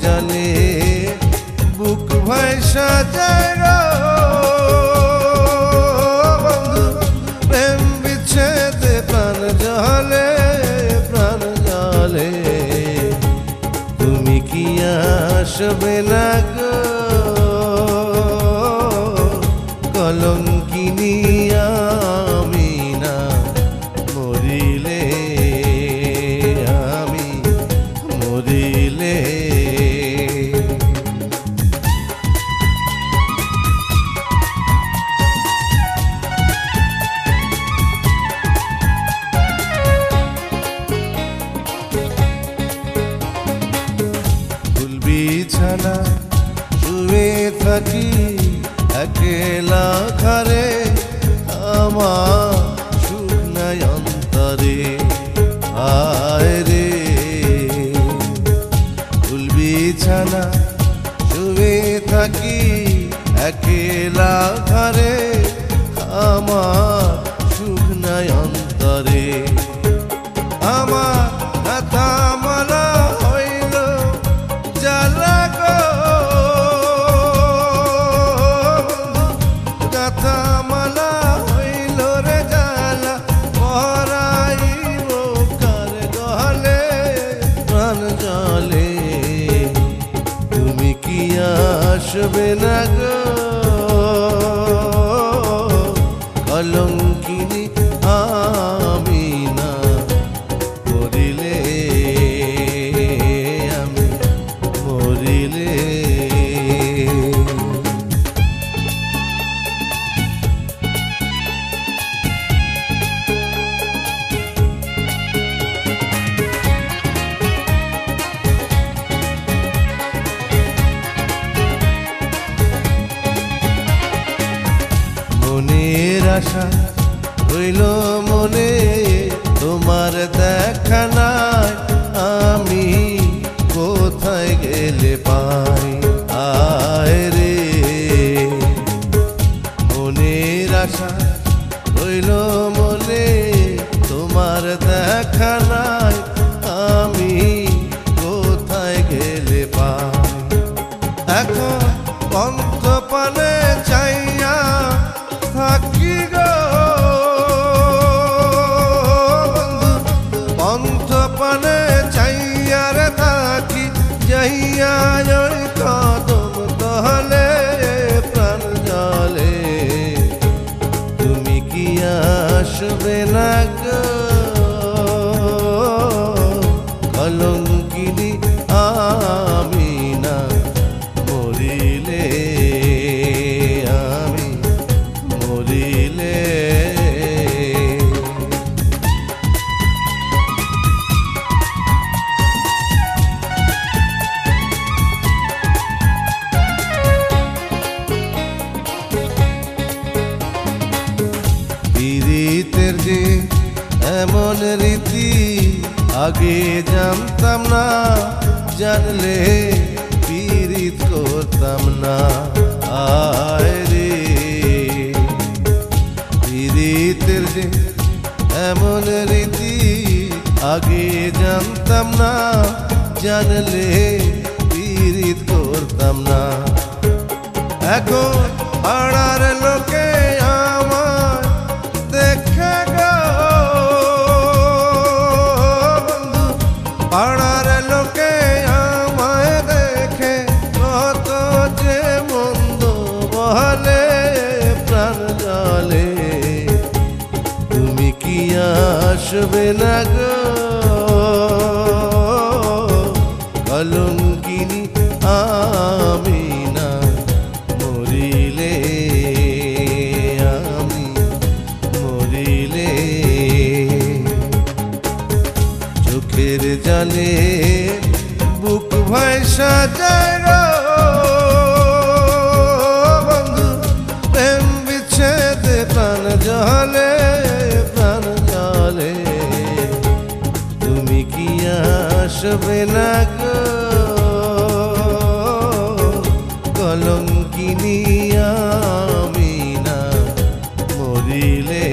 জালে বুক ভাইসা যায় বন্ধু প্রেম বিচ্ছেদে প্রাণ জলে প্রাণ জলে তুমি কি আসবে না গো কলঙ্কিনী আমি না মরিলে আমি মরিলে ফুল বিছানা শুয়ে থাকি একলা ঘরে আমার সুখ নাই অন্তরে আয় রে ফুল বিছানা শুয়ে থাকি একলা ঘরে আমার সুখ নাই অন্তরে আমার কথা মালা হইল জ্বালা গো কথা মালা হইল রে জ্বালা পরাইব কার গলে প্রাণ জলে তুমি কি আসবে না গো কলঙ্কিনী আমি না মরিলে আমি মরিলে মনের আশা রইল মনে তোমার দেখা নাই আমি কোথায় গেলে পাই আয় রে মনের আশা রইল মনে তোমার দেখা নাই আমি কোথায় গেলে পাই এখন পন্থ পানে চাইয়া থাকি গো পন্থ পানে চাইয়া রে থাকি যাইয়া ওই কদম তলে প্রাণ জলে তুমি কি আসবে না গো কলঙ্কিনী আমি না মরিলে আমি মরিলে পীড়িতের যে এমন রীতি আগে জানতাম না জানলে পীড়িত করতাম না আয় রে পীড়িতের যে এমন রীতি আগে জানতাম না জানলে পীড়িত করতাম না এখন পাড়ার লোকে আমার দেখে গো বন্ধু পাড়ার লোকে আমায় দেখে কত যে মন্দ বলে প্রাণ জলে তুমি কি আসবে না গো কলঙ্কিনী আমি না মরিলে আমি মরিলে চোখের জালে বুক ভাইসা যায় বন্ধু প্রেম বিচ্ছেদে প্রাণ জলে প্রাণ জলে তুমি কি আসবে না গো কলঙ্কিনী আমি না মরিলে